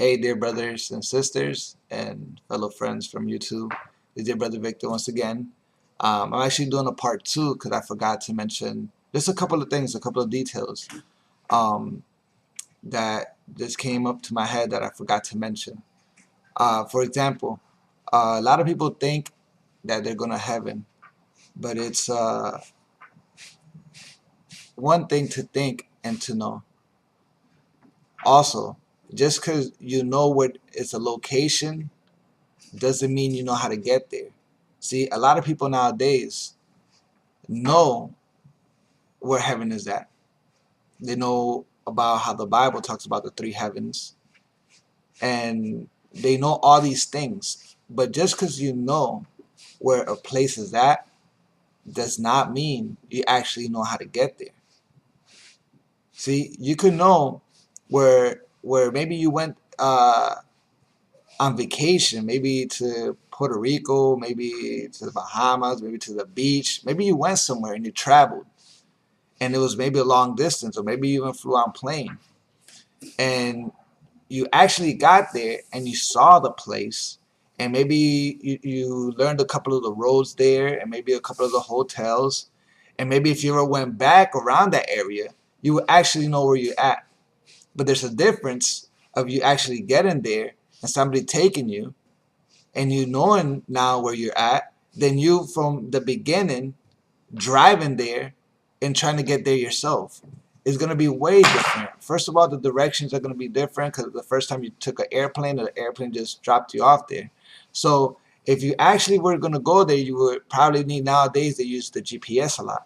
Hey, dear brothers and sisters and fellow friends from YouTube. This is your brother Victor once again. I'm actually doing a part 2 because I forgot to mention just a couple of things, a couple of details um, that just came up to my head that I forgot to mention. For example, a lot of people think that they're going to heaven, but it's one thing to think and to know. Also, just because you know what it's a location doesn't mean you know how to get there. See, a lot of people nowadays know where heaven is at. They know about how the Bible talks about the three heavens, and they know all these things. But just because you know where a place is at does not mean you actually know how to get there. See, you could know where maybe you went on vacation, maybe to Puerto Rico, maybe to the Bahamas, maybe to the beach. Maybe you went somewhere and you traveled, and it was maybe a long distance, or maybe you even flew on plane, and you actually got there and you saw the place, and maybe you learned a couple of the roads there, and maybe a couple of the hotels, and maybe if you ever went back around that area, you would actually know where you're at. But there's a difference of you actually getting there and somebody taking you and you knowing now where you're at than you from the beginning driving there and trying to get there yourself. It's going to be way different. First of all, the directions are going to be different because the first time you took an airplane, the airplane just dropped you off there. So if you actually were going to go there, you would probably need, nowadays they use the GPS a lot,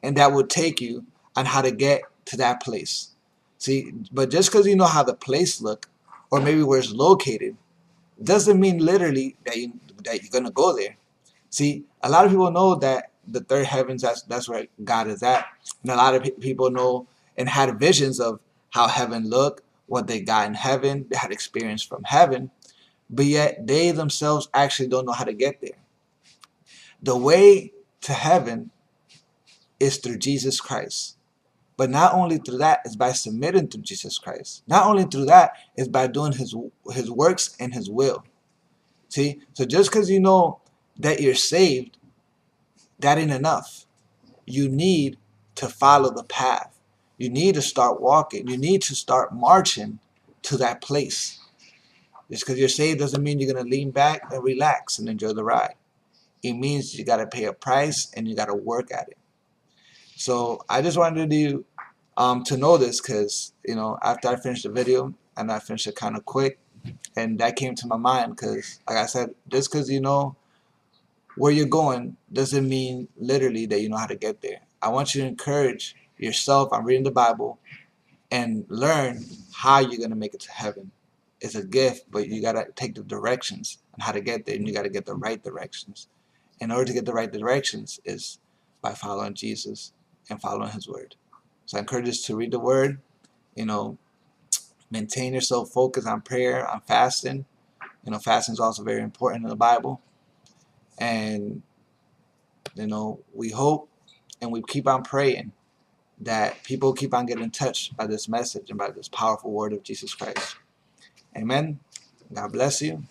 and that would take you on how to get to that place. See, but just because you know how the place look or maybe where it's located doesn't mean literally that you're going to go there. See, a lot of people know that the third heavens, that's where God is at. And a lot of people know and had visions of how heaven looked, what they got in heaven, they had experience from heaven, but yet they themselves actually don't know how to get there. The way to heaven is through Jesus Christ. But not only through that is by submitting to Jesus Christ. Not only through that is by doing his works and his will. See, so just because you know that you're saved, that ain't enough. You need to follow the path. You need to start walking. You need to start marching to that place. Just because you're saved doesn't mean you're going to lean back and relax and enjoy the ride. It means you got to pay a price and you got to work at it. So I just wanted you to know this because, you know, after I finished the video, and I finished it kind of quick, and that came to my mind because, like I said, just because you know where you're going doesn't mean literally that you know how to get there. I want you to encourage yourself on reading the Bible and learn how you're going to make it to heaven. It's a gift, but you got to take the directions on how to get there, and you got to get the right directions. In order to get the right directions is by following Jesus and following his word. So I encourage you to read the word, you know, maintain yourself focused on prayer, on fasting. You know, fasting is also very important in the Bible. And, you know, we hope and we keep on praying that people keep on getting touched by this message and by this powerful word of Jesus Christ. Amen. God bless you.